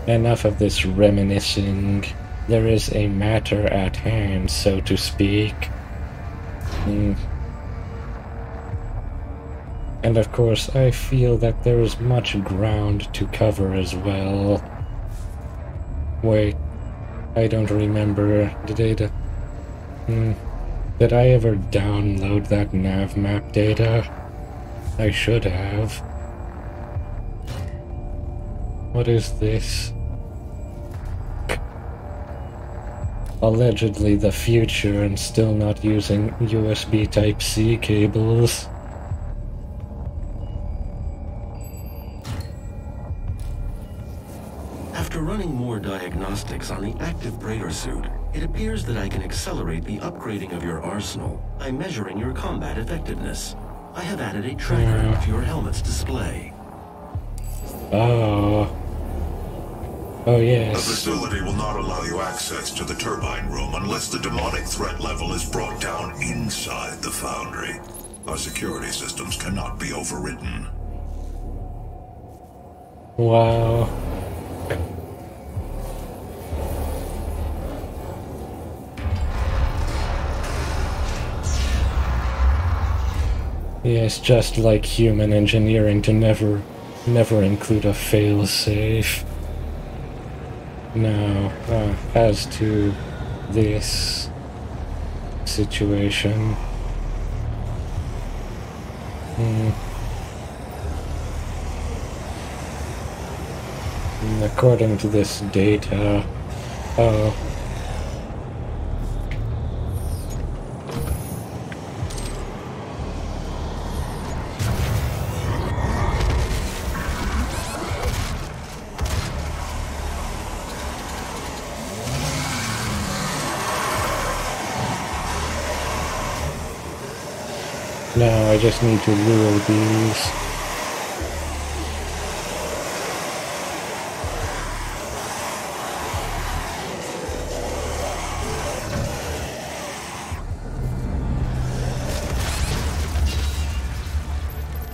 Enough of this reminiscing. There is a matter at hand, so to speak. And of course, I feel that there is much ground to cover as well. Wait, I don't remember. Did I ever download that nav map data? I should have. What is this? Allegedly the future and still not using USB Type-C cables. After running more diagnostics on the active Praetor suit, it appears that I can accelerate the upgrading of your arsenal by measuring your combat effectiveness. I have added a tracker to your helmet's display. Oh. Oh, yes. The facility will not allow you access to the turbine room unless the demonic threat level is brought down inside the foundry. Our security systems cannot be overridden. Wow. Yes, just like human engineering to never include a failsafe. Now, as to this situation, according to this data, now I just need to rule these.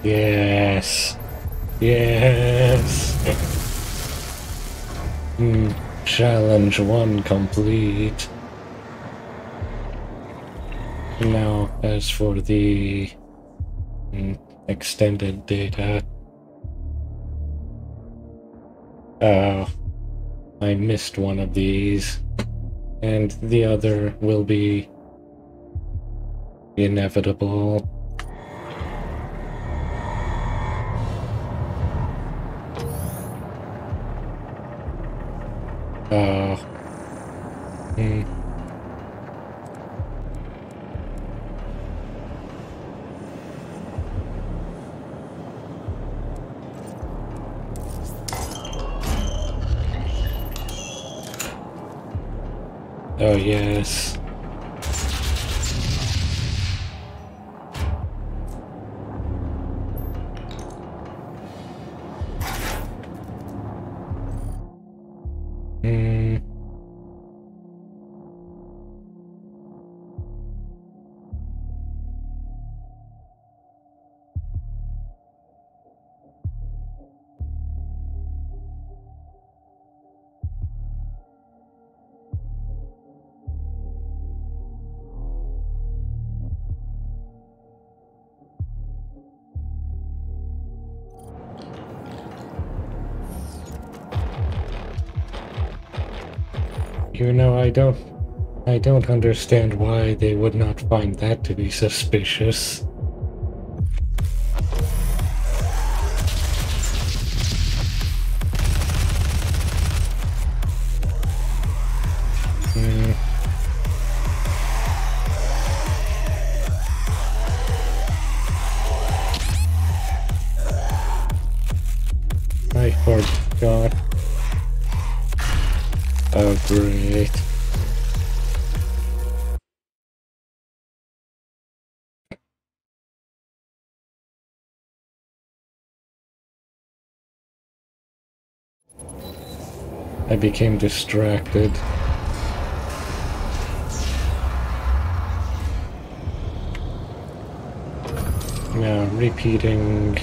Yes. Yes. Challenge 1 complete. Now, as for the extended data, I missed one of these, and the other will be inevitable. Oh, yes. You know, I don't understand why they would not find that to be suspicious. I forgot. Oh, great. I became distracted. Now, repeating.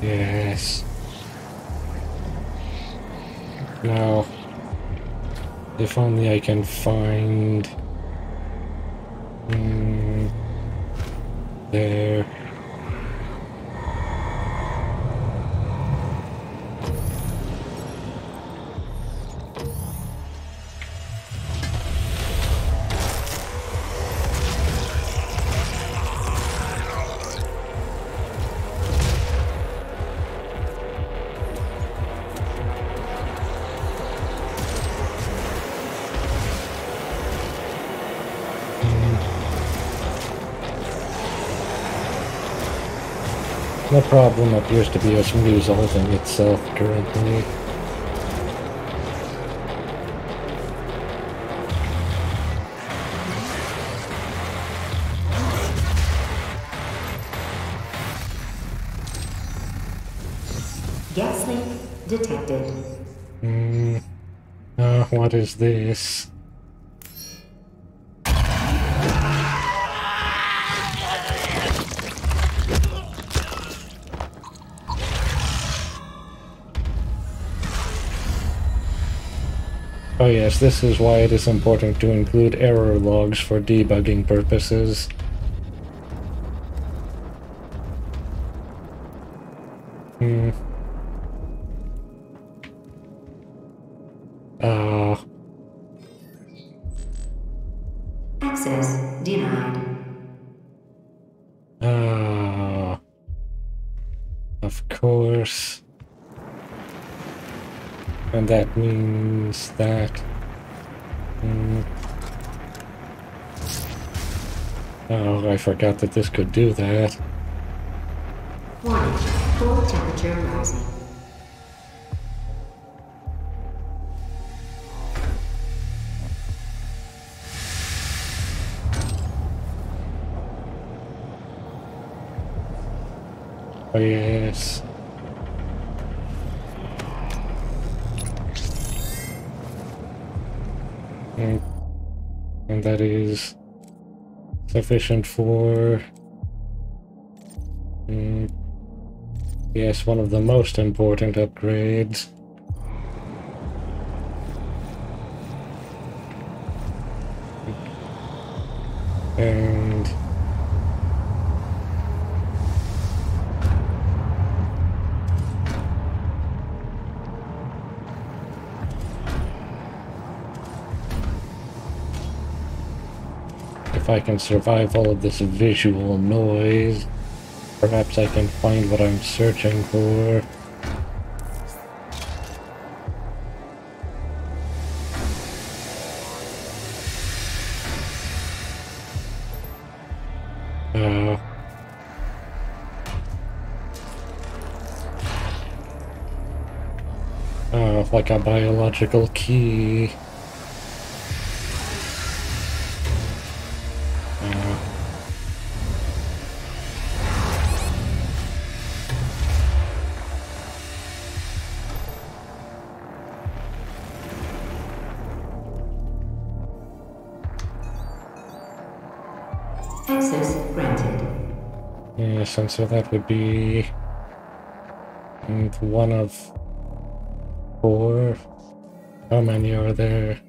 Yes. Now, if only I can find... there. The problem appears to be us resolving itself currently. Gas leak detected. What is this? Oh yes, this is why it is important to include error logs for debugging purposes. Access denied. Of course. And that means that... Oh, I forgot that this could do that. Warning, core temperature rising. Oh yes. And that is sufficient for... yes, one of the most important upgrades. And... if I can survive all of this visual noise, perhaps I can find what I'm searching for. Like a biological key. Access granted. Yes, and so that would be one of 4. How many are there?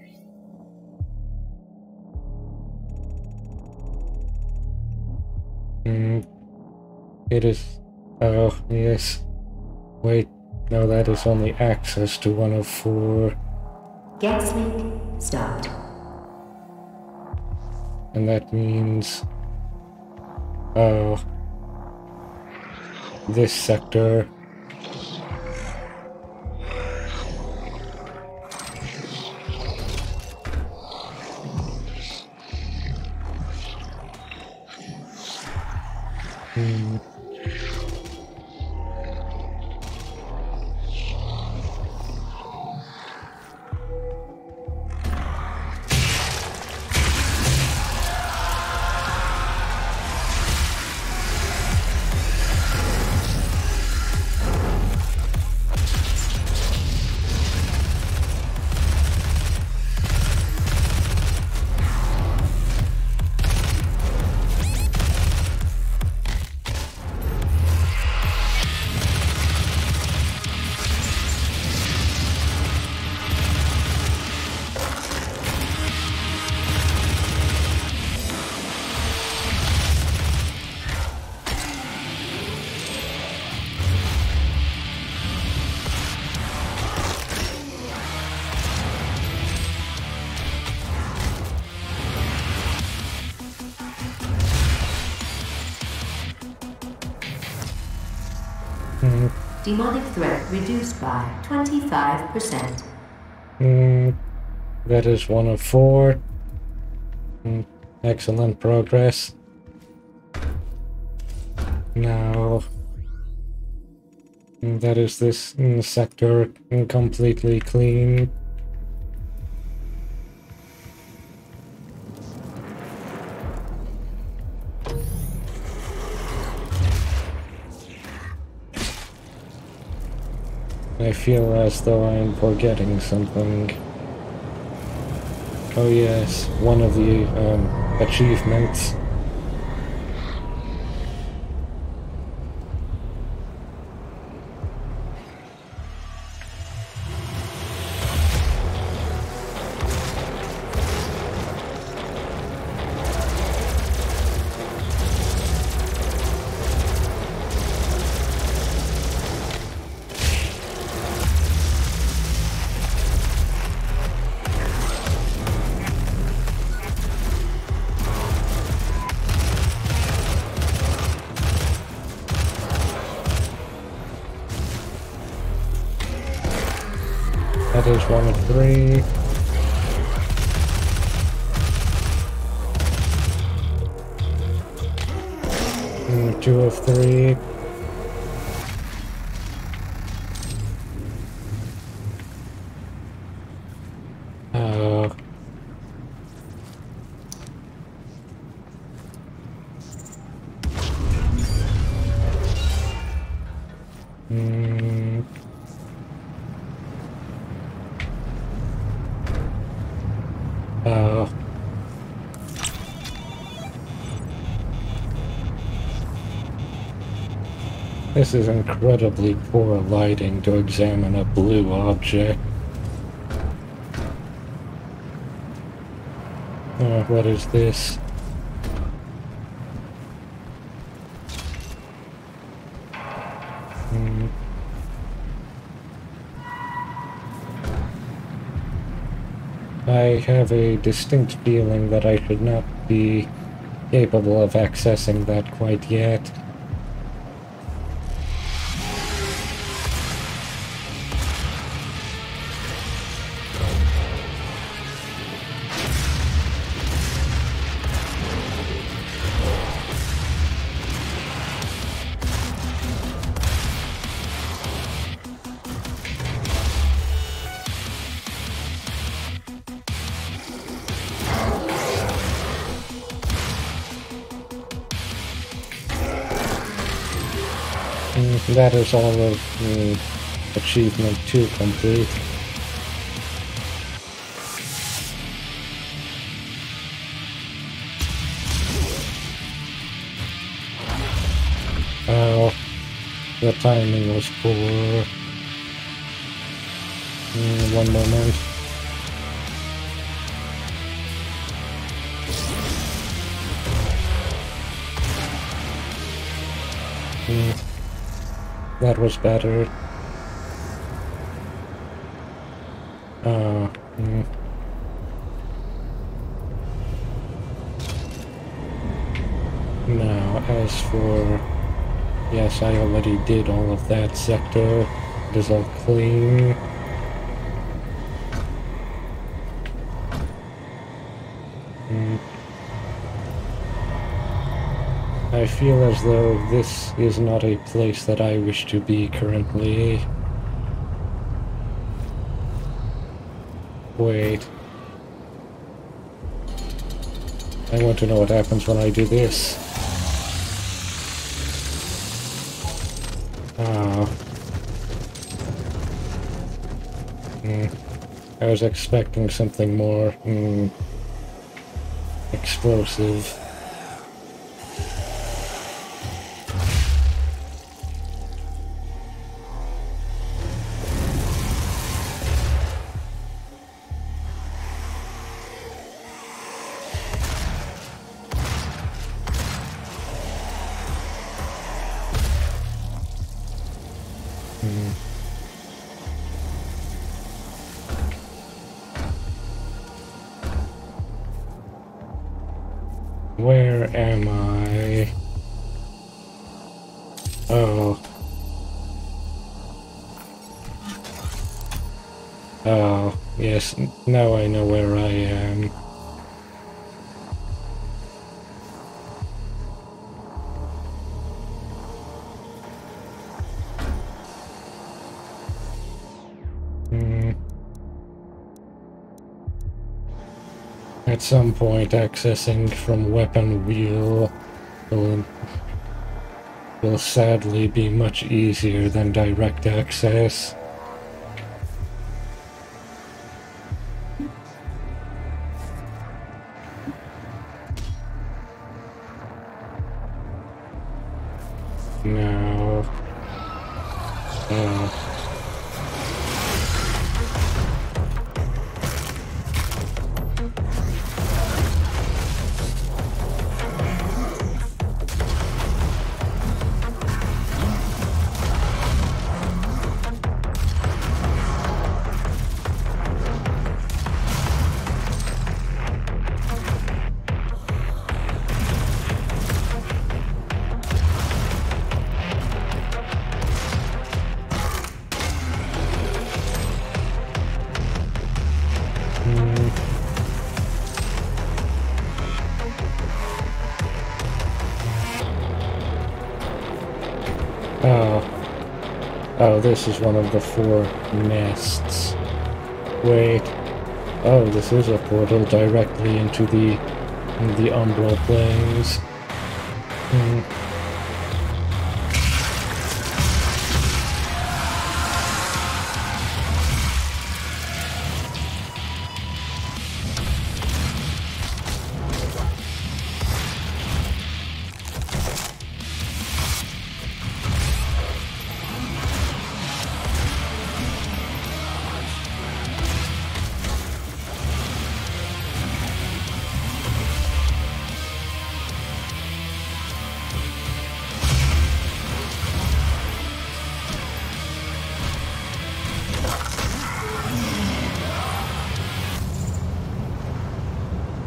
It is... oh, yes. Wait, no, that is only access to one of 4. Gas leak stopped. And that means... oh... this sector... Demonic threat reduced by 25%. That is 1 of 4. Excellent progress. Now, that is this sector completely clean. I feel as though I'm forgetting something. Oh yes, one of the achievements. That is 1 of 3. Two of 3. This is incredibly poor lighting to examine a blue object. What is this? I have a distinct feeling that I should not be capable of accessing that quite yet. That is all of achievement 2 complete. Oh, the timing was poor. One moment. That was better. Now, as for... Yes, I already did all of that sector. It is all clean. I feel as though this is not a place that I wish to be currently. Wait. I want to know what happens when I do this. I was expecting something more explosive. Where am I? Oh. Oh, yes, now I know where I am. Hmm. At some point, accessing from weapon wheel will sadly be much easier than direct access. No. Oh. Oh. Oh, this is one of the 4 nests. Wait. Oh, this is a portal directly into the Umbral Plains.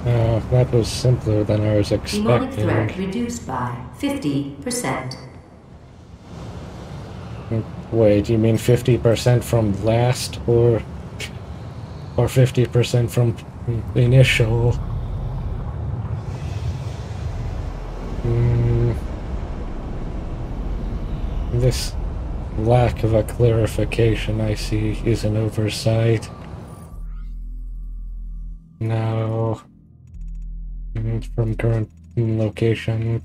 Oh, that was simpler than I was Demonic expecting. threat reduced by 50%. Wait, you mean 50% from last, or 50% from initial? This lack of a clarification, I see, is an oversight. No. From current location.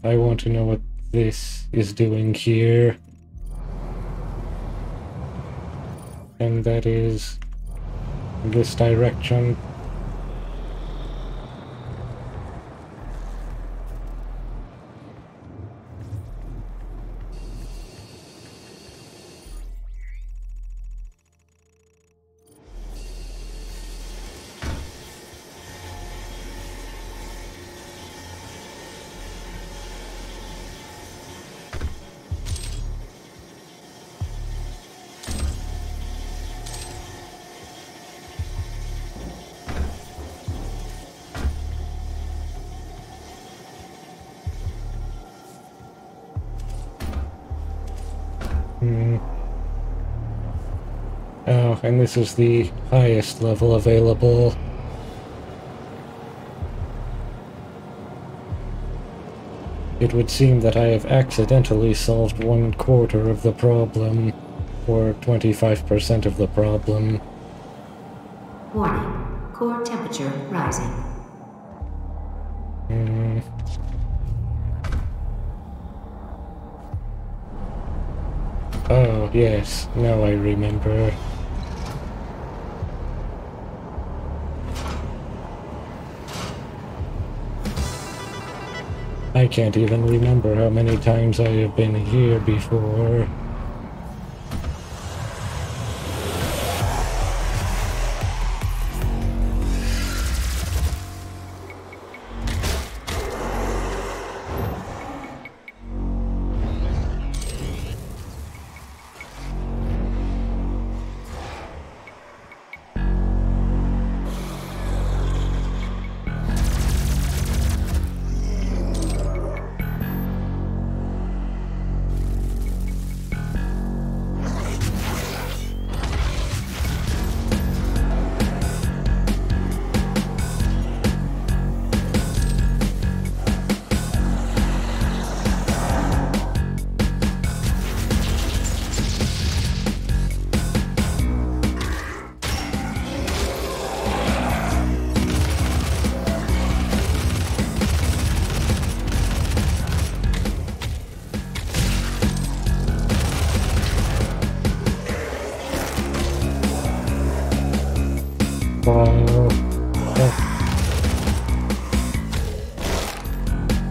I want to know what this is doing here. And that is this direction. Oh, and this is the highest level available. It would seem that I have accidentally solved 1/4 of the problem, or 25% of the problem. Warning. Core temperature rising. Oh, yes, now I remember. I can't even remember how many times I have been here before.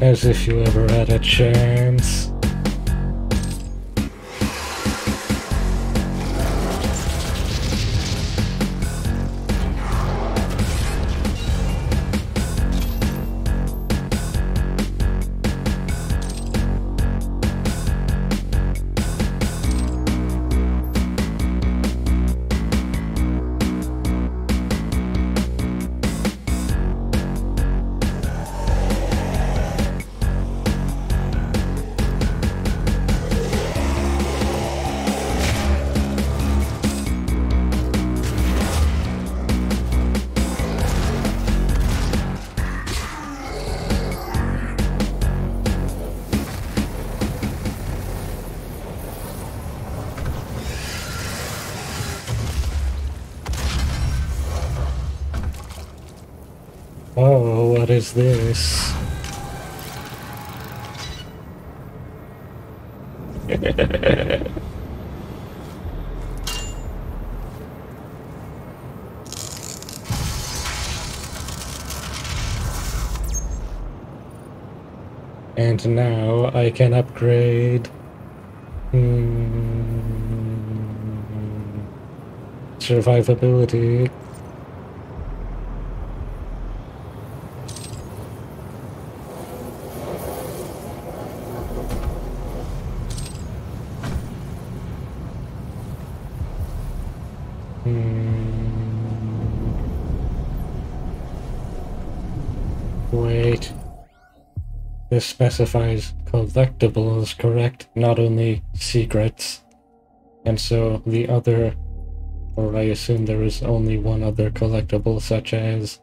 As if you ever had a chance. Oh, what is this? And now I can upgrade survivability. Wait. This specifies collectibles, correct? Not only secrets. And so the other, or I assume there is only one other collectible, such as,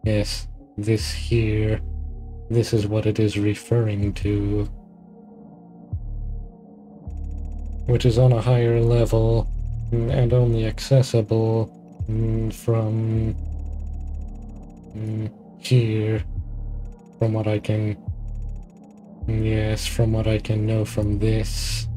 yes, this here. This is what it is referring to. Which is on a higher level, and only accessible from here. From what I can... Yes, from what I can know from this.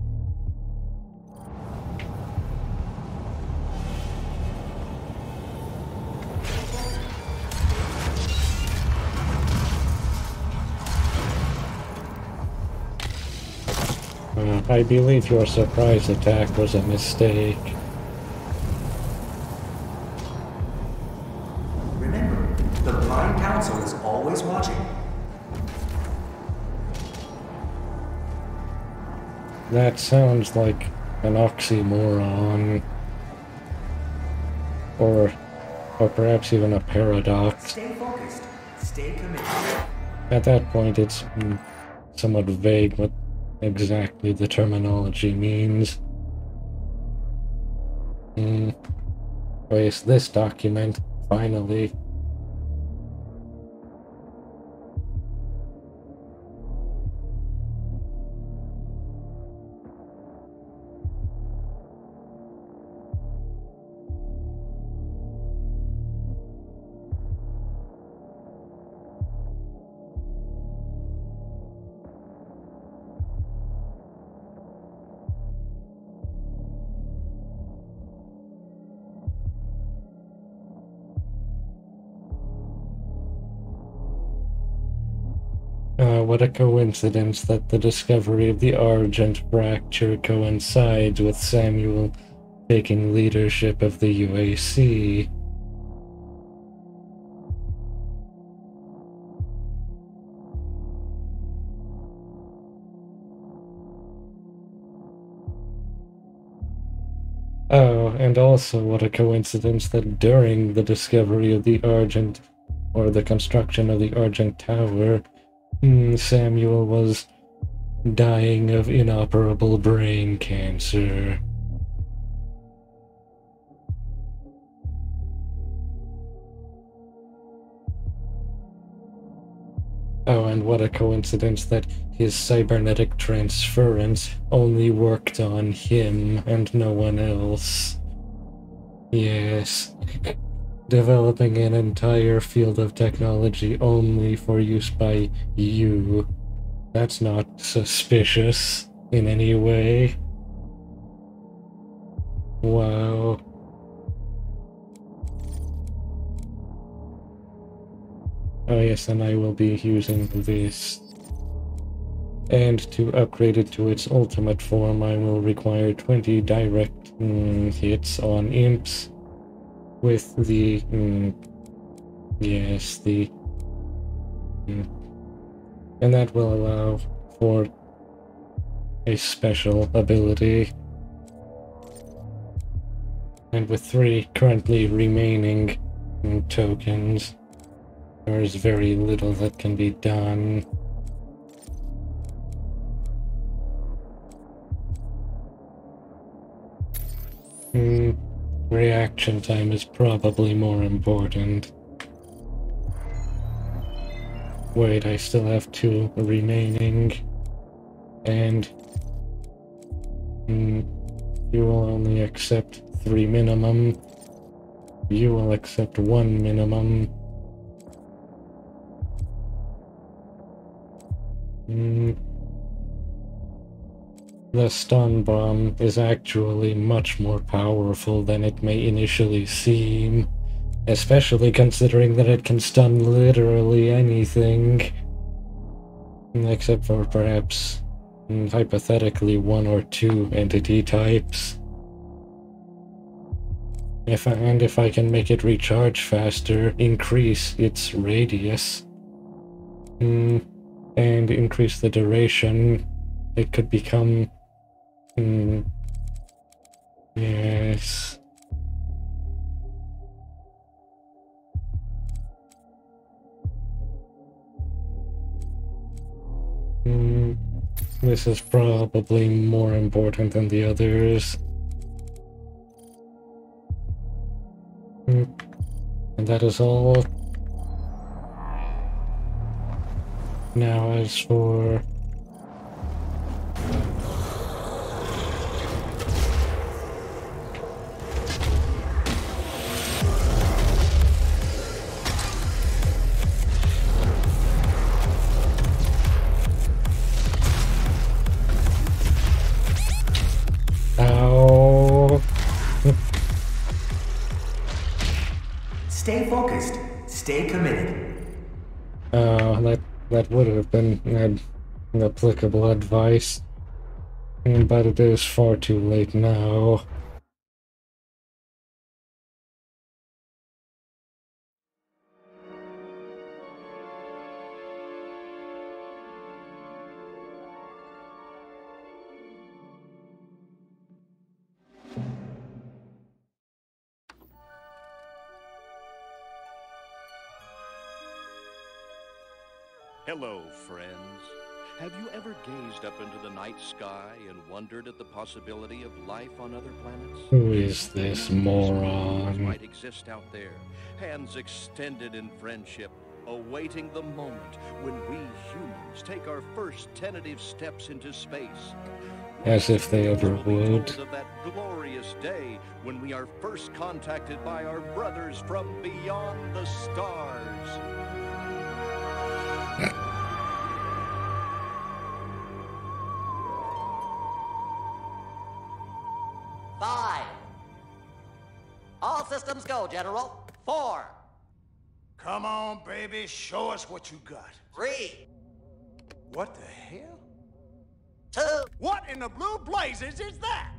I believe your surprise attack was a mistake. Remember, the Blind Council is always watching. That sounds like an oxymoron. Or perhaps even a paradox. Stay focused. Stay committed. At that point, it's somewhat vague what exactly the terminology means. Oh yes, this document, finally. What a coincidence that the discovery of the Argent fracture coincides with Samuel taking leadership of the UAC. Oh, and also what a coincidence that during the discovery of the Argent, or the construction of the Argent Tower, Samuel was dying of inoperable brain cancer. Oh, and what a coincidence that his cybernetic transference only worked on him and no one else. Yes. Developing an entire field of technology only for use by you. That's not suspicious in any way. Wow. Oh yes, and I will be using this. And to upgrade it to its ultimate form, I will require 20 direct hits on imps with the yes, and that will allow for a special ability. And with 3 currently remaining tokens, there is very little that can be done. Reaction time is probably more important. Wait, I still have 2 remaining. And you will only accept 3 minimum. You will accept 1 minimum. The stun bomb is actually much more powerful than it may initially seem, especially considering that it can stun literally anything, except for perhaps, hypothetically, 1 or 2 entity types. If I can make it recharge faster, increase its radius, and increase the duration, it could become yes. This is probably more important than the others. And that is all. Now as for Stay focused. Stay committed. That would have been applicable advice, but it is far too late now. Hello, friends. Have you ever gazed up into the night sky and wondered at the possibility of life on other planets? Who is this moron? Might exist out there, hands extended in friendship, awaiting the moment when we humans take our first tentative steps into space. As if they ever would. Of that glorious day when we are first contacted by our brothers from beyond the stars. 5. All systems go, General. 4. Come on, baby, show us what you got. 3. What the hell? 2. What in the blue blazes is that?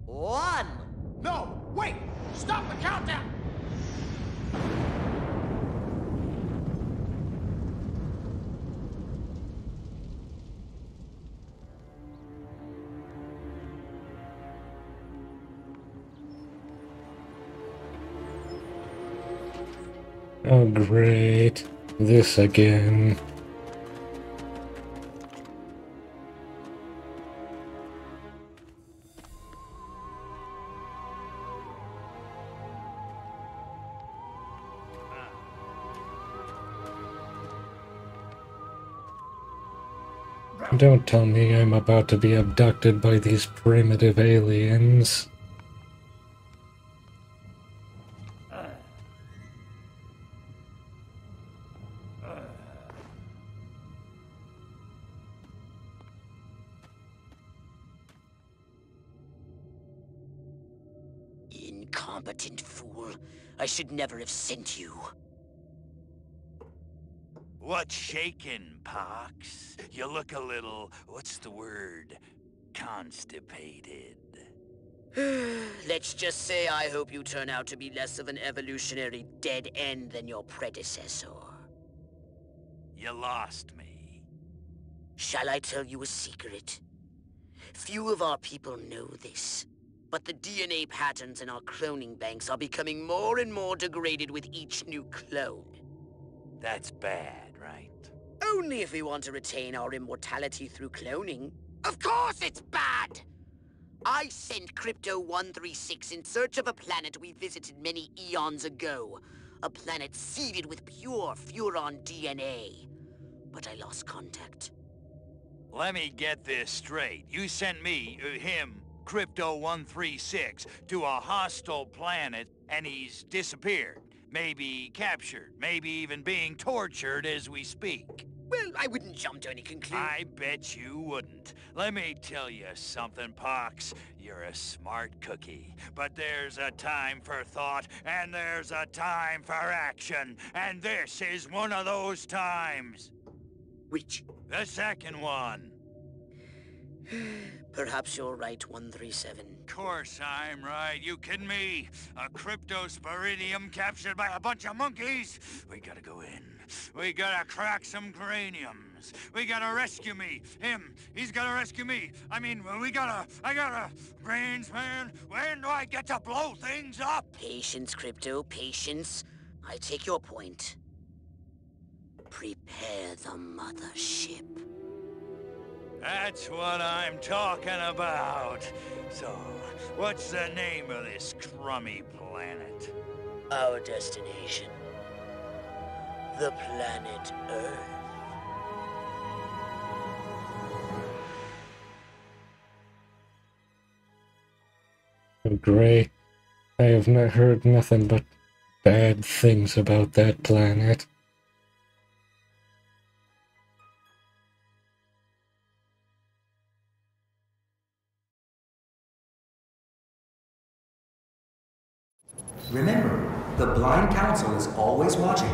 1. No, wait! Stop the countdown! Oh great, this again. Don't tell me I'm about to be abducted by these primitive aliens. Incompetent fool. I should never have sent you. What's shaking, Pox? You look a little, what's the word? Constipated. Let's just say I hope you turn out to be less of an evolutionary dead end than your predecessor. You lost me. Shall I tell you a secret? Few of our people know this, but the DNA patterns in our cloning banks are becoming more and more degraded with each new clone. That's bad, right? Only if we want to retain our immortality through cloning. Of course it's bad! I sent Crypto-136 in search of a planet we visited many eons ago. A planet seeded with pure Furon DNA. But I lost contact. Let me get this straight. You sent me, him, Crypto-136, to a hostile planet, and he's disappeared. Maybe captured, maybe even being tortured as we speak. Well, I wouldn't jump to any conclusion. I bet you wouldn't. Let me tell you something, Pox. You're a smart cookie. But there's a time for thought, and there's a time for action. And this is one of those times. Which? The second one. Perhaps you're right, 137. Course I'm right. You kidding me? A cryptosporidium captured by a bunch of monkeys? We gotta go in. We gotta crack some craniums. We gotta rescue me. Him, he's gotta rescue me. I mean, I gotta... Brains, man, when do I get to blow things up? Patience, Crypto, patience. I take your point. Prepare the mothership. That's what I'm talking about. So, what's the name of this crummy planet? Our destination. The planet Earth. Oh, great. I have not heard nothing but bad things about that planet. Remember, the Blind Council is always watching.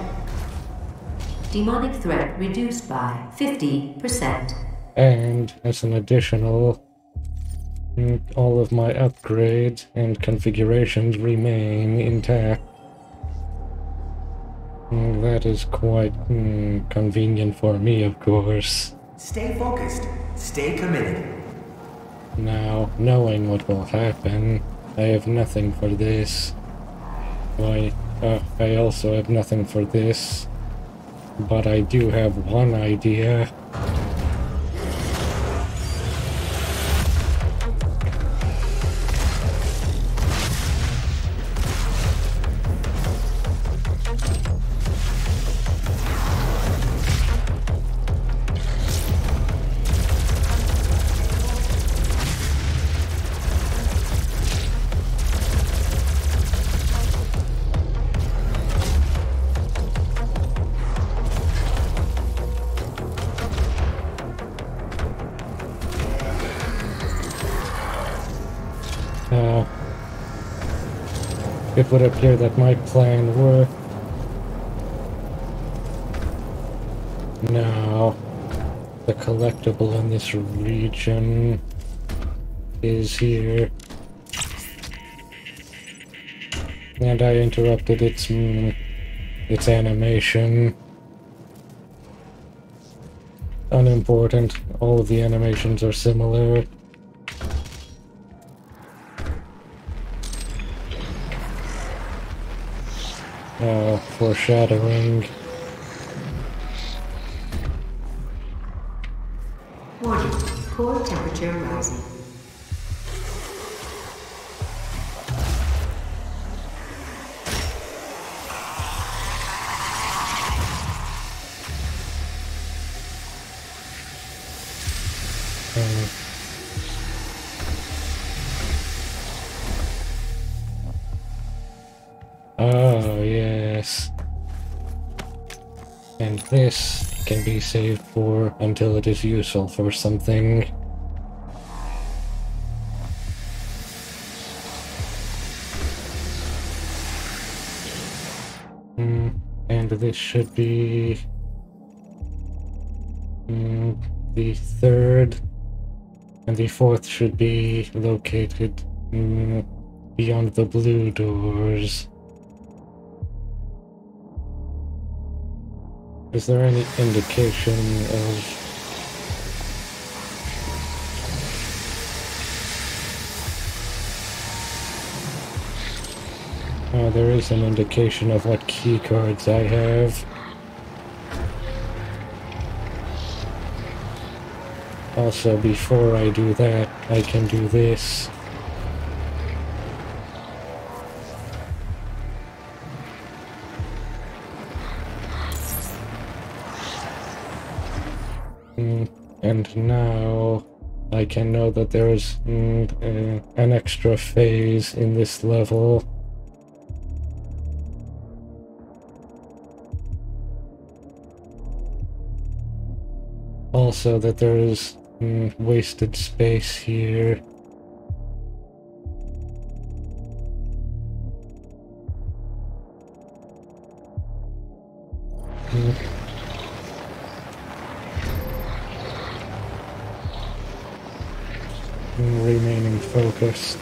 Demonic threat reduced by 50%. And as an additional, all of my upgrades and configurations remain intact. That is quite convenient for me, of course. Stay focused. Stay committed. Now, knowing what will happen, I have nothing for this. Why, I also have nothing for this. But I do have one idea. It would appear that my plan worked. Now, the collectible in this region is here. And I interrupted its animation. Unimportant. All of the animations are similar. Foreshadowing. Warning, core temperature rising. Oh, yes. And this can be saved for until it is useful for something. And this should be The third and the fourth should be located beyond the blue doors. Is there any indication of... there is an indication of what keycards I have. Also, before I do that, I can do this. And now I can know that there is an extra phase in this level. Also that there is wasted space here. Remaining focused.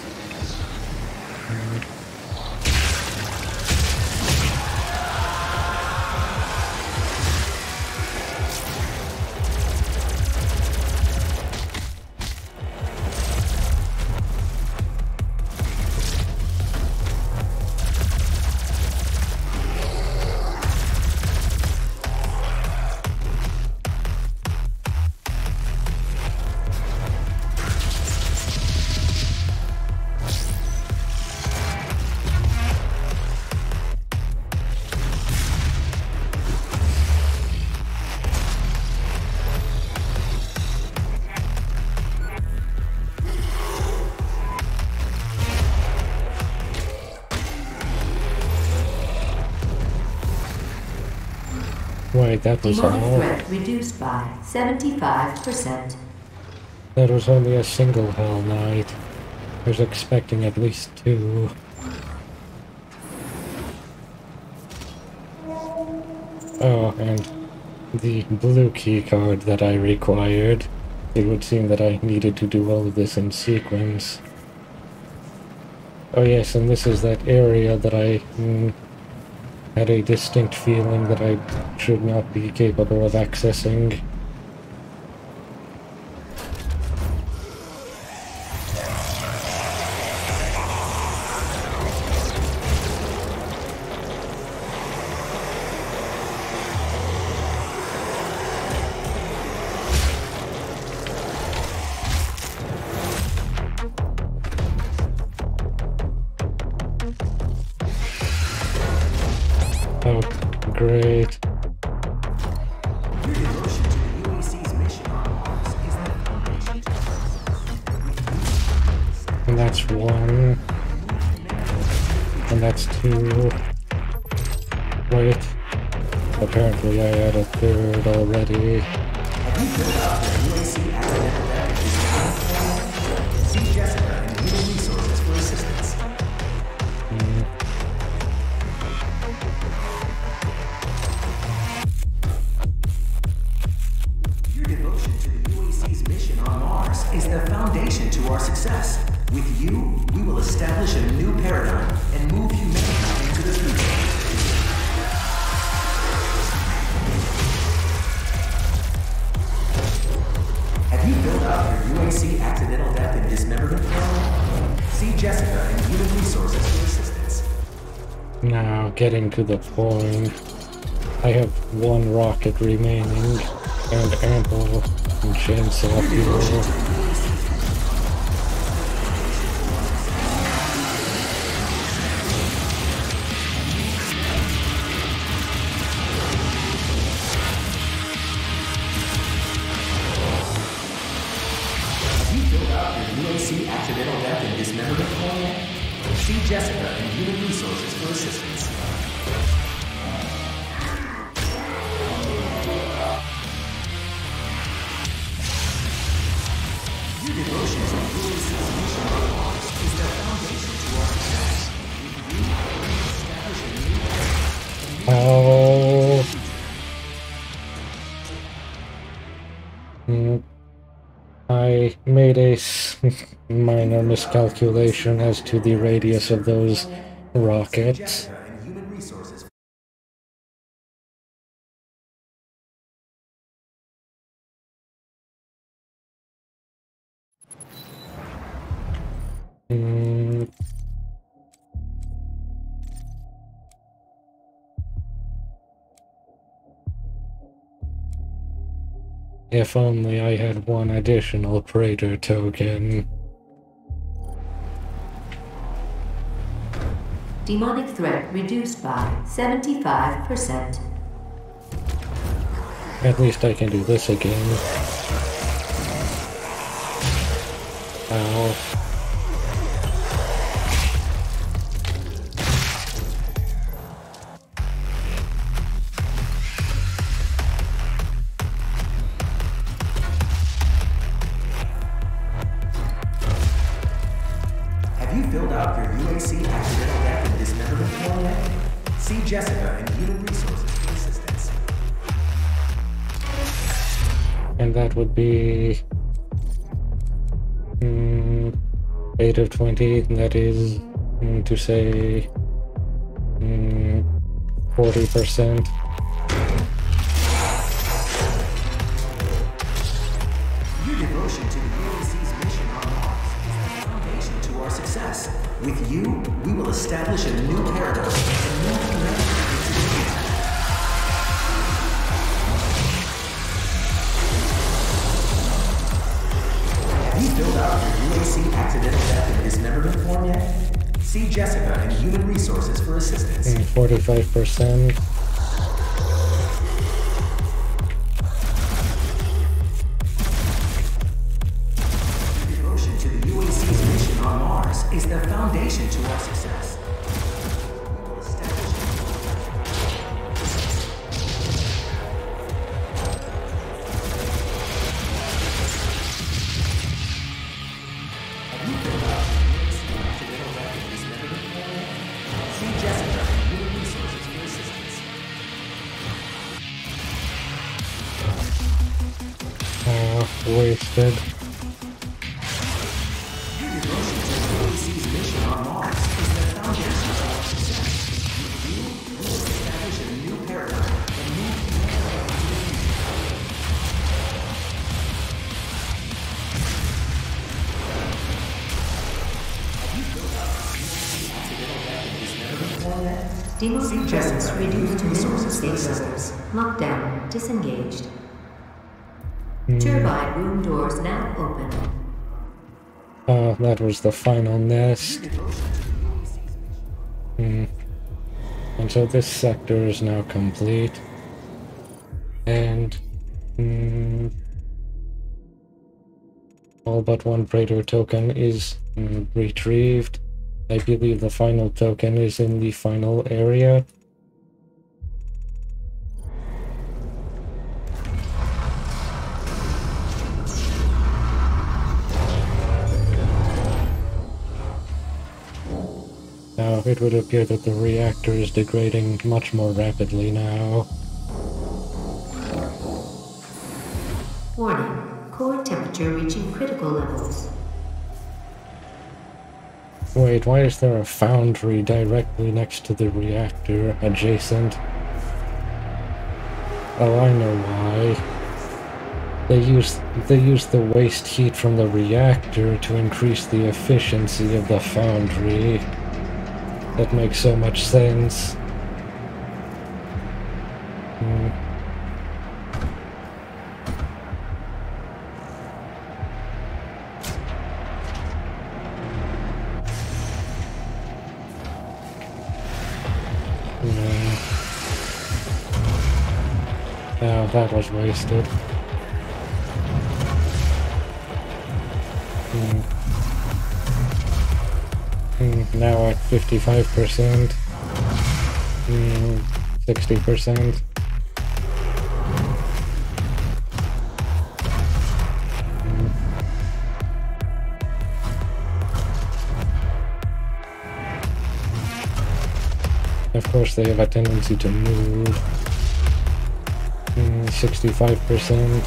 Wait, that was all? Threat reduced by 75%. That was only a single Hell Knight. I was expecting at least 2. Oh, and the blue key card that I required. It would seem that I needed to do all of this in sequence. Oh yes, and this is that area that I had a distinct feeling that I should not be capable of accessing. Oh, great. And that's 1. And that's 2. Wait. Apparently I had a 3rd already. See Jessica and Human Resources for assistance. Your devotion to the UAC's mission on Mars is the foundation to our success. With you, we will establish a new paradigm and move humanity into the future. Have you filled out your UAC accidental death and dismemberment form? See Jessica and Human Resources for assistance. Now, getting to the point. I have 1 rocket remaining, and ample chainsaw fuel. UAC accidental death and dismemberment form? See Jessica and Human Resources for assistance. Your devotion to UAC's mission on Mars is the foundation to our success. With you, we establish a new... Oh. I made a minor miscalculation as to the radius of those rockets. If only I had one additional Praetor token. Demonic threat reduced by 75%. At least I can do this again. Ow. Have you filled out your UAC accidental death and dismemberment form yet? See Jessica in Human Resources for assistance. And that would be 8 of 20, that is to say 40%. Your devotion to the UAC's mission on Mars is the foundation to our success. With you, we will establish a new paradigm and move humanity into the future. Have you filled out your UAC accidental death and dismemberment form yet? See Jessica in Human Resources for assistance. 45%. Devotion to the UAC's mission on Mars is the foundation to our success. We will establish See Jessica in Human Resources for assistance. Wasted. Your devotion to the UAC's mission on Mars is the foundation of our success. With you, we will establish a new paradigm and move humanity into the future. Have you filled out the UAC accidental death and dismemberment form yet? Demonic presence Jessica, reduced to minimum resources for safe assistance. levels. Lockdown disengaged. Turbine room doors now open. That was the final nest. And so this sector is now complete. And all but one Praetor token is retrieved. I believe the final token is in the final area. Now, it would appear that the reactor is degrading much more rapidly now. Warning. Core temperature reaching critical levels. Wait, why is there a foundry directly next to the reactor, adjacent? Oh, I know why. They use the waste heat from the reactor to increase the efficiency of the foundry. That makes so much sense. Now that was wasted. Now at 55%. 60%. Of course, they have a tendency to move. 65%.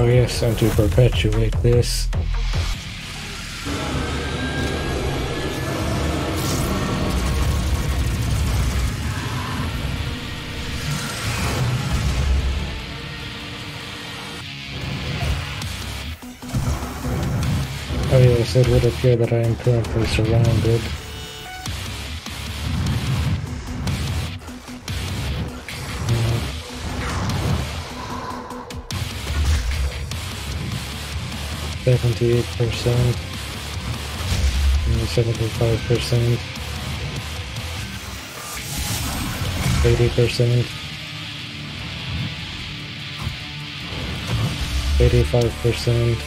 Oh yes, and to perpetuate this. Oh yes, it would appear that I am currently surrounded. %, 78%, 75%, 80%, 85%.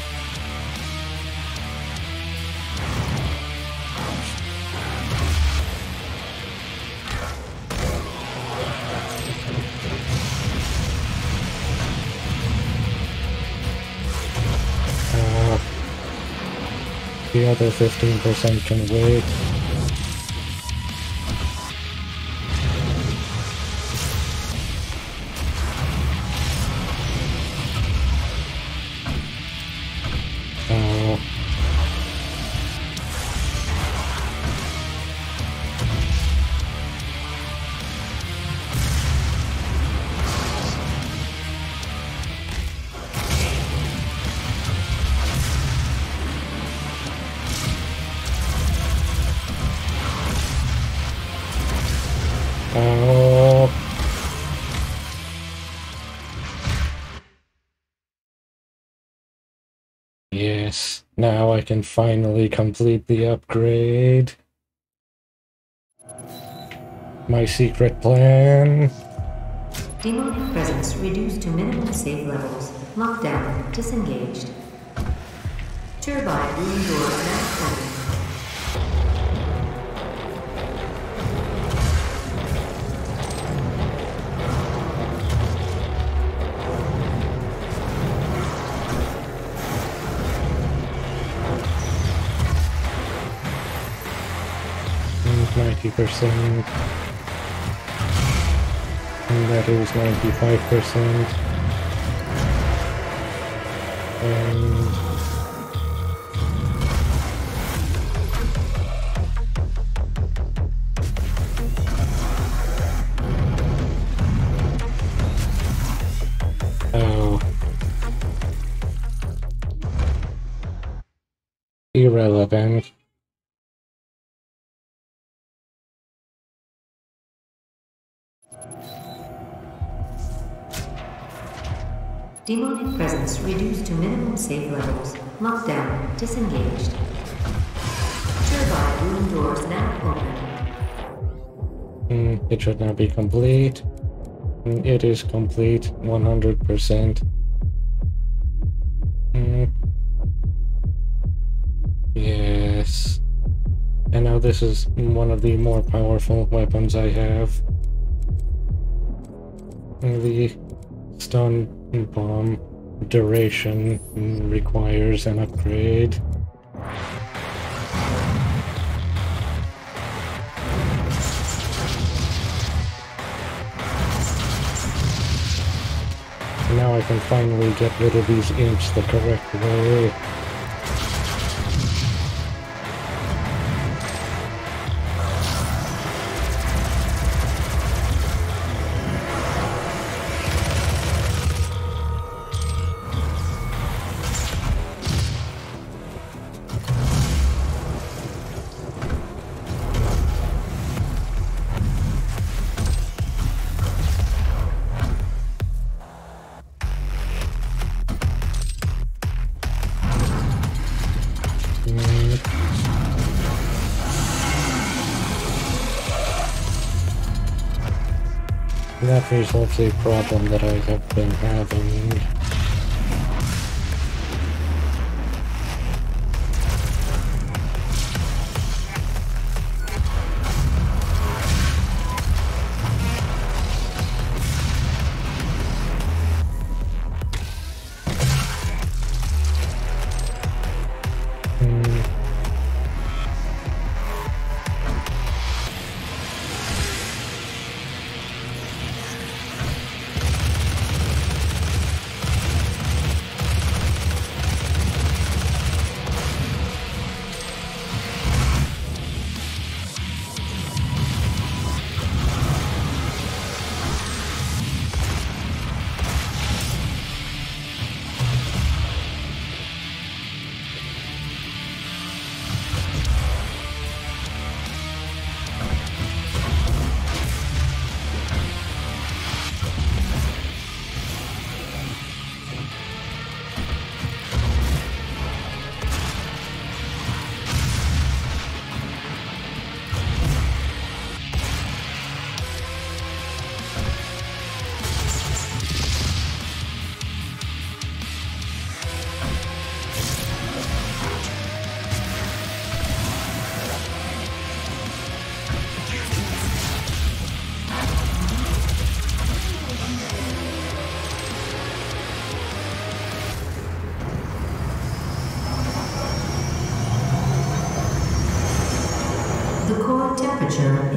The other 15% can wait. Yes, now I can finally complete the upgrade. My secret plan. Demonic presence reduced to minimum save levels. Lockdown disengaged. Turbine room doors now open. And 90%. And that is 95%. And oh, irrelevant. Demonic presence reduced to minimum save levels. Lockdown disengaged. Turbine room doors now open. It should now be complete. It is complete 100%. Yes. And now this is one of the more powerful weapons I have. The stun bomb duration requires an upgrade. Now I can finally get rid of these imps the correct way. That resolves a problem that I have been having.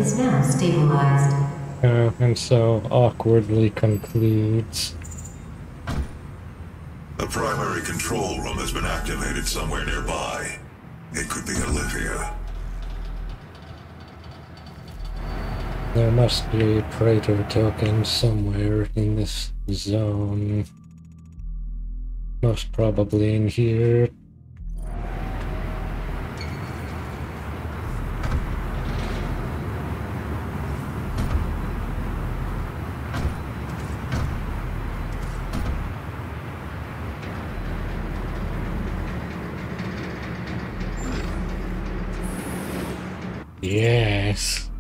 is now stabilized. And so awkwardly concludes. The primary control room has been activated somewhere nearby. It could be Olivia. There must be a Praetor token somewhere in this zone. Most probably in here. Yes.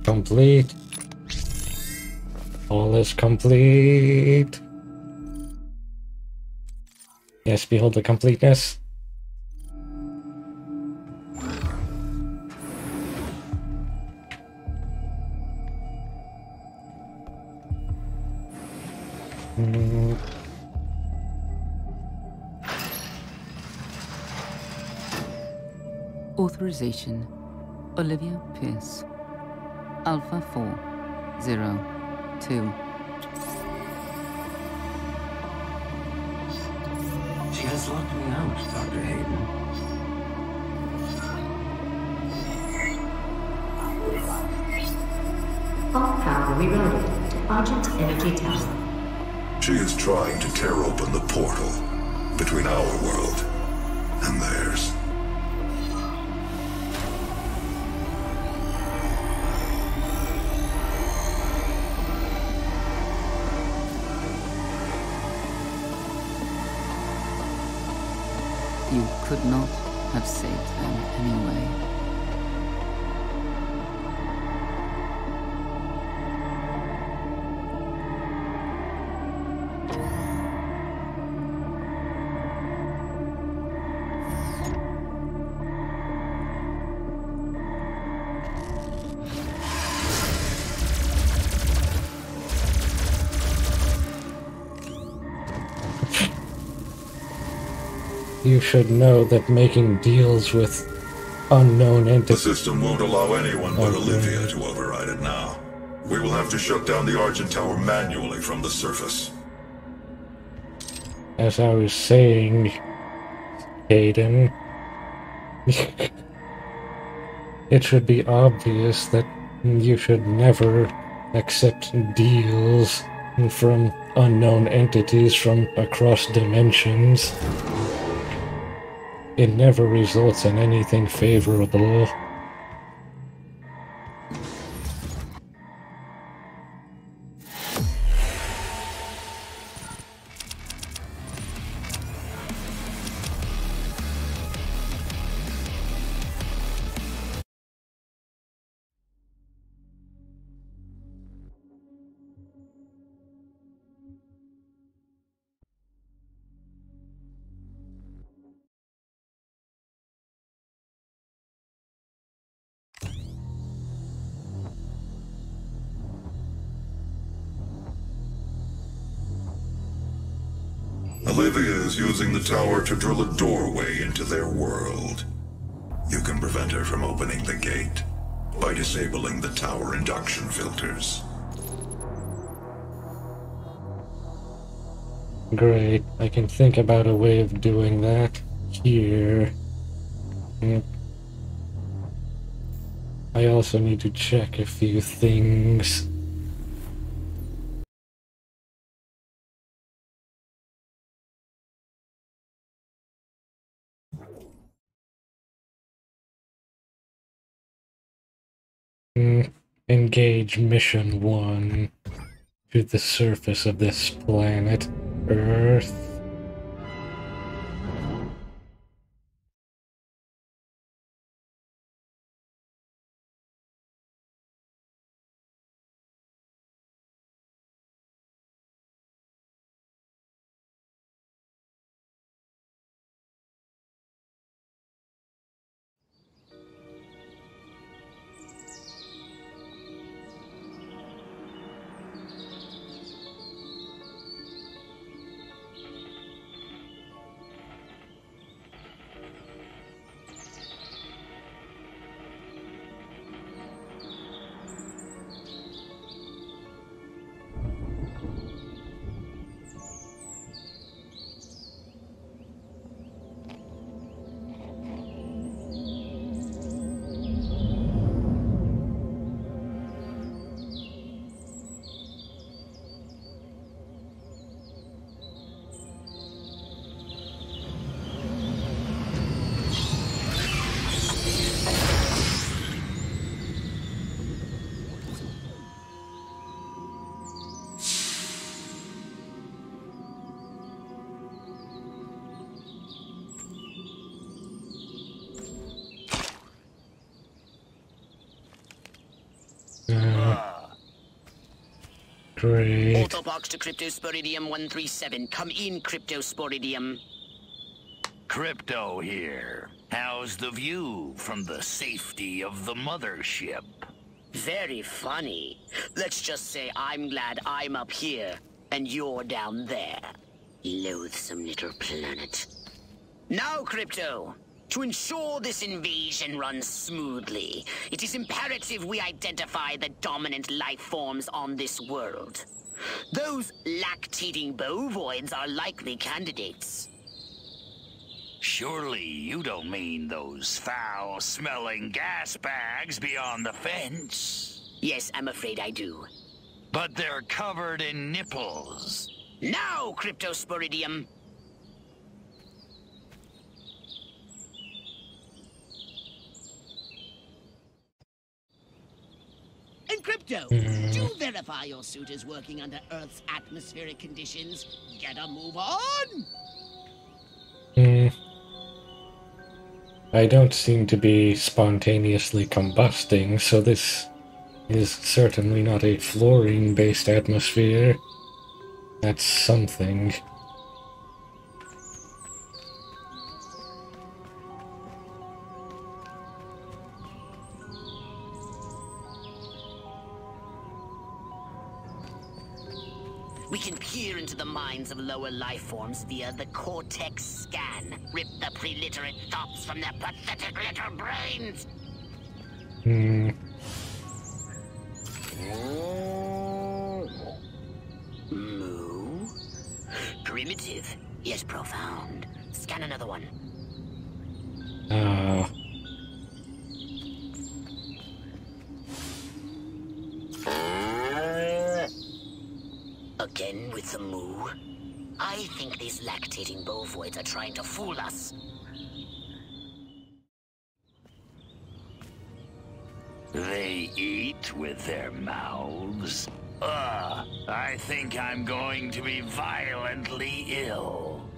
Complete. All is complete. Yes, behold the completeness. Authorization. Olivia Pierce. Alpha 402. She has locked me out, Dr. Hayden. All power rerouted to Argent Energy Tower. She is trying to tear open the portal between our world and theirs. You could not have saved them anyway. You should know that making deals with unknown The entities. system won't allow anyone but Olivia to override it now. We will have to shut down the Argent Tower manually from the surface. As I was saying, Hayden, it should be obvious that you should never accept deals from unknown entities from across dimensions. It never results in anything favorable. Olivia is using the tower to drill a doorway into their world. You can prevent her from opening the gate by disabling the tower induction filters. Great, I can think about a way of doing that here. I also need to check a few things. Engage Mission 1 to the surface of this planet, Earth. Great. Autobox to Cryptosporidium 137. Come in, Cryptosporidium. Crypto here. How's the view from the safety of the mothership? Very funny. Let's just say I'm glad I'm up here and you're down there. Loathsome little planet. Now, Crypto, to ensure this invasion runs smoothly, it is imperative we identify the dominant life forms on this world. Those lactating bovoids are likely candidates. Surely you don't mean those foul-smelling gas bags beyond the fence? Yes, I'm afraid I do. But they're covered in nipples. Now, Cryptosporidium! And Crypto, do verify your suit is working under Earth's atmospheric conditions. Get a move on! I don't seem to be spontaneously combusting, so this is certainly not a fluorine-based atmosphere. That's something. We can peer into the minds of lower life forms via the Cortex scan. Rip the preliterate thoughts from their pathetic little brains! Moo? Primitive, yet profound. Scan another one. Again with the moo? I think these lactating bovoids are trying to fool us. They eat with their mouths? I think I'm going to be violently ill.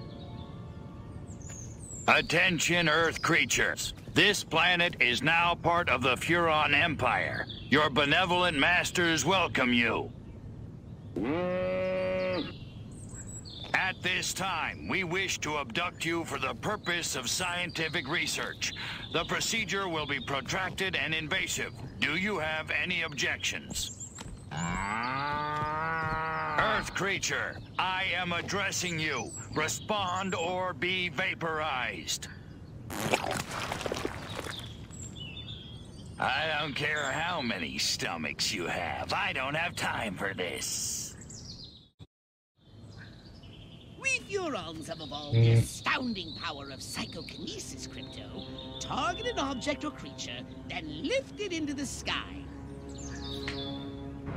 Attention, Earth creatures. This planet is now part of the Furon Empire. Your benevolent masters welcome you. At this time, we wish to abduct you for the purpose of scientific research. The procedure will be protracted and invasive. Do you have any objections? Earth creature, I am addressing you. Respond or be vaporized. I don't care how many stomachs you have. I don't have time for this. We Furons have evolved the astounding power of psychokinesis, Crypto. Target an object or creature, then lift it into the sky.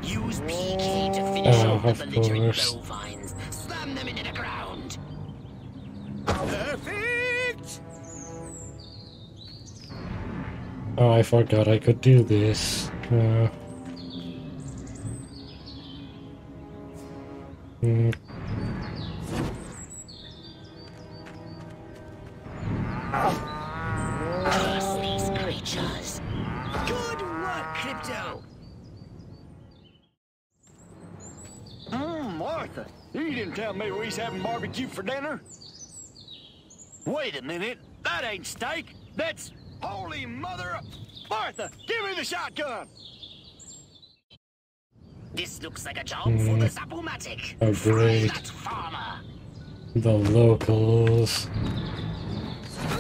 Use P.K. to finish off the belligerent bovines. Slam them into the ground. Perfect! Oh, I forgot I could do this. Curse these creatures. Good work, Crypto. Martha, you didn't tell me we was having barbecue for dinner. Wait a minute, that ain't steak. That's holy mother of... Martha, give me the shotgun. This looks like a job for the Zapomatic. Oh, great. That farmer. The locals.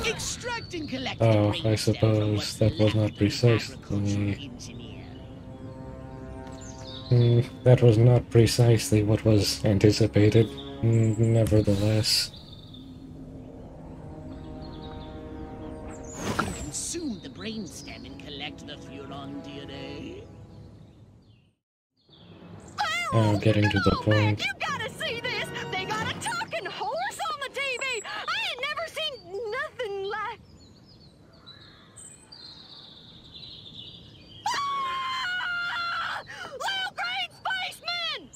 Extract and collect Oh, I suppose that was not precisely... that was not precisely what was anticipated, nevertheless. You can consume the brainstem and collect the Furon DNA. Oh, getting to the point. You gotta see this! They got a talking horse on the TV! I ain't never seen nothing like... Ah! Little green spaceman!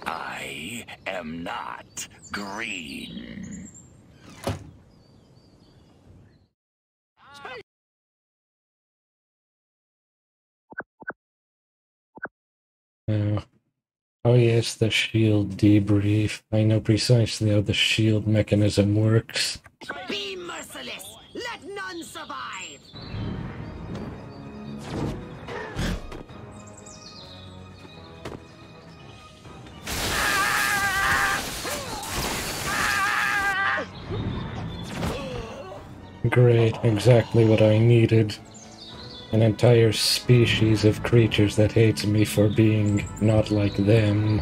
Ah! I am not green. Oh yes, the shield debrief. I know precisely how the shield mechanism works. Be merciless! Let none survive! Great, exactly what I needed. An entire species of creatures that hates me for being not like them.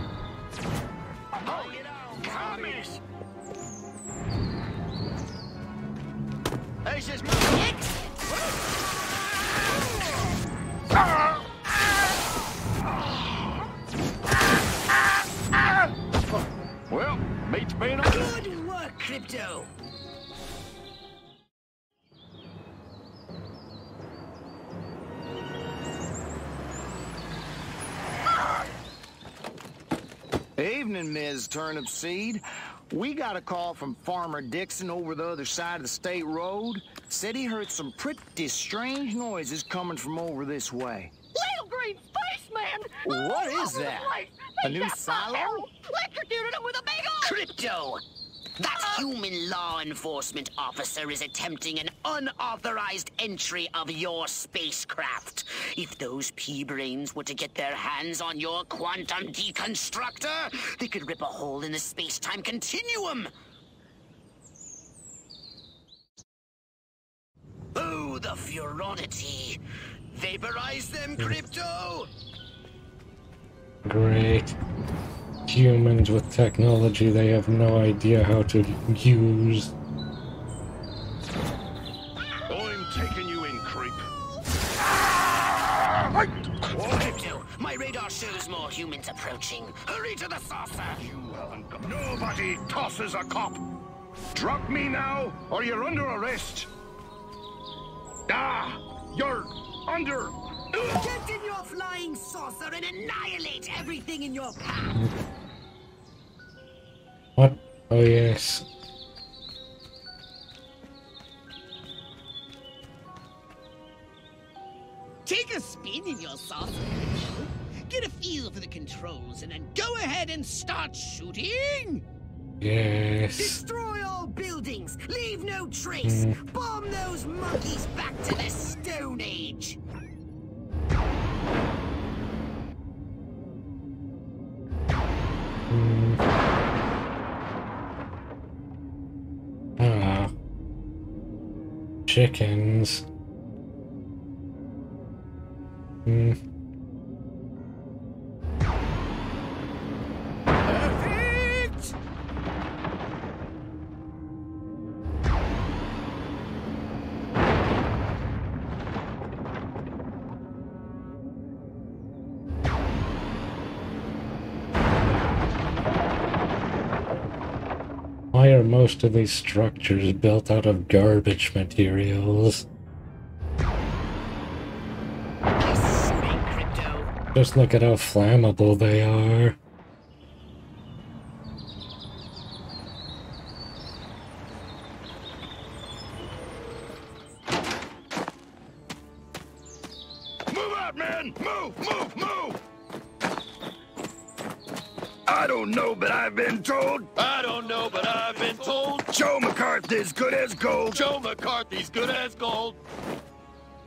Well, meat's been on. Good work, Crypto! Evening, Ms. Turnip Seed. We got a call from Farmer Dixon over the other side of the state road. Said he heard some pretty strange noises coming from over this way. Little green spaceman! What All is over the that? place. A They new got silo? electrocuted him with a big old... Crypto! That human law enforcement officer is attempting an unauthorized entry of your spacecraft. If those P-brains were to get their hands on your quantum deconstructor, they could rip a hole in the space-time continuum. Oh, the furonity. Vaporize them, Crypto! Great. Humans with technology they have no idea how to use. I'm taking you in, creep. Crypto, my radar shows more humans approaching. Hurry to the saucer! You haven't got... Nobody tosses a cop. Drop me now, or you're under arrest. You're under... Get in your flying saucer and annihilate everything in your path! What? Oh yes. Take a spin in your saucer, Crypto. Get a feel for the controls and then go ahead and start shooting! Yes. Destroy all buildings! Leave no trace! Bomb those monkeys back to the Stone Age! Chickens. Perfect! Why are most of these structures built out of garbage materials? Just look at how flammable they are. Move out, man! Move, move, move! I don't know, but I've been told. I don't know, but I've been told. Joe McCarthy's good as gold. Joe McCarthy's good as gold.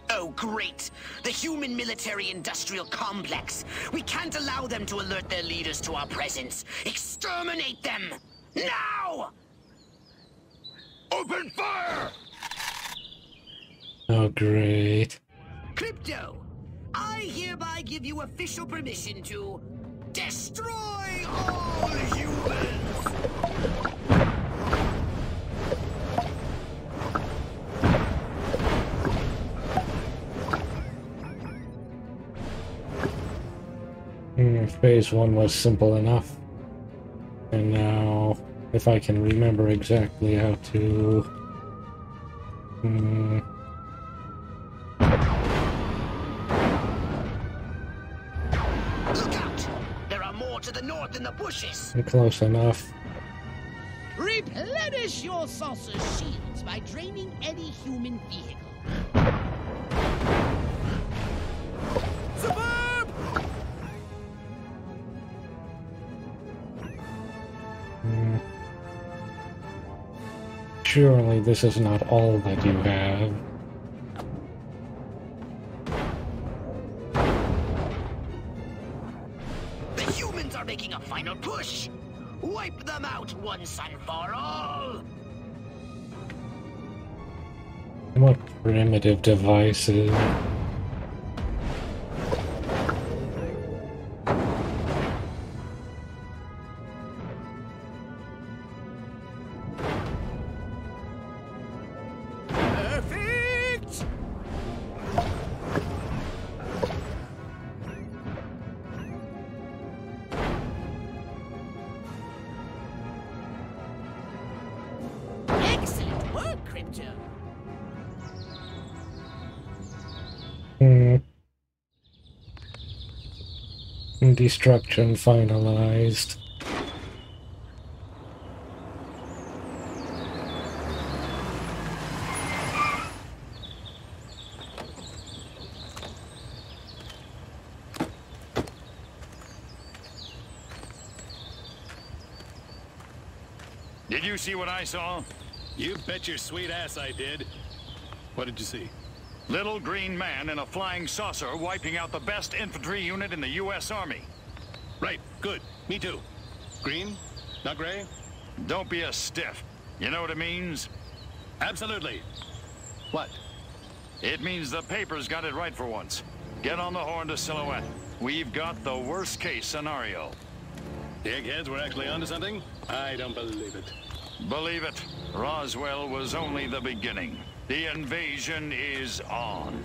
Oh, great! The human military-industrial complex. We can't allow them to alert their leaders to our presence. Exterminate them! Now! Open fire! Oh, great. Crypto, I hereby give you official permission to destroy all humans! Phase 1 was simple enough. And now, if I can remember exactly how to... Look out! There are more to the north in the bushes! Close enough. Replenish your saucer shields by draining any human vehicle. surely this is not all that you have. The humans are making a final push! Wipe them out once and for all! What primitive devices? Perfect! Excellent work, Crypto. Destruction finalized. Did you see what I saw? You bet your sweet ass I did. What did you see? Little green man in a flying saucer wiping out the best infantry unit in the U.S. Army. Right, good. Me too. Green? Not gray? Don't be a stiff. You know what it means? Absolutely. What? It means the papers got it right for once. Get on the horn to Silhouette. We've got the worst case scenario. The eggheads were actually onto something? I don't believe it. Believe it. Roswell was only the beginning. The invasion is on.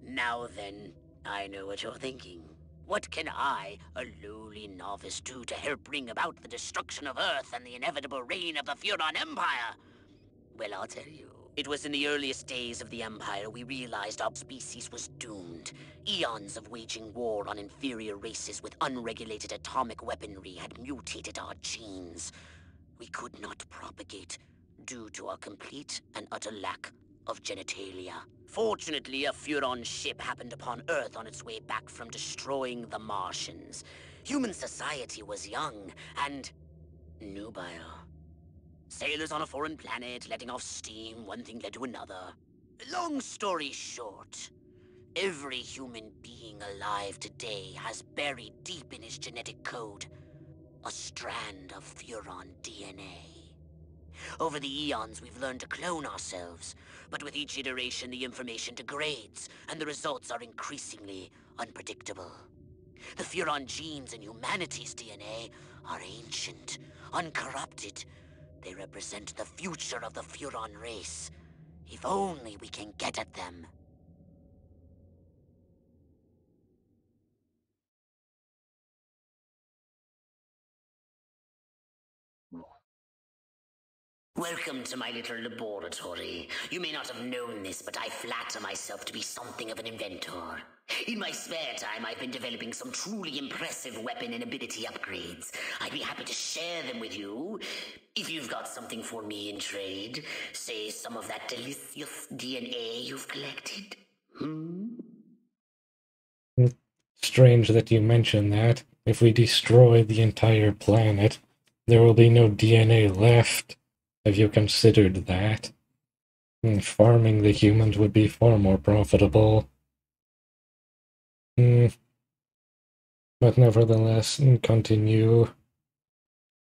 Now then, I know what you're thinking. What can I, a lowly novice, do to help bring about the destruction of Earth and the inevitable reign of the Furon Empire? Well, I'll tell you. It was in the earliest days of the Empire we realized our species was doomed. Eons of waging war on inferior races with unregulated atomic weaponry had mutated our genes. We could not propagate due to our complete and utter lack of genitalia. Fortunately, a Furon ship happened upon Earth on its way back from destroying the Martians. Human society was young and nubile. Sailors on a foreign planet, letting off steam, one thing led to another. Long story short, every human being alive today has buried deep in his genetic code a strand of Furon DNA. Over the eons, we've learned to clone ourselves, but with each iteration, the information degrades, and the results are increasingly unpredictable. The Furon genes in humanity's DNA are ancient, uncorrupted. They represent the future of the Furon race. If only we can get at them. Welcome to my little laboratory. You may not have known this, but I flatter myself to be something of an inventor. In my spare time, I've been developing some truly impressive weapon and ability upgrades. I'd be happy to share them with you, if you've got something for me in trade. Say some of that delicious DNA you've collected. Strange that you mention that. If we destroy the entire planet, there will be no DNA left. Have you considered that? Farming the humans would be far more profitable. But nevertheless, continue.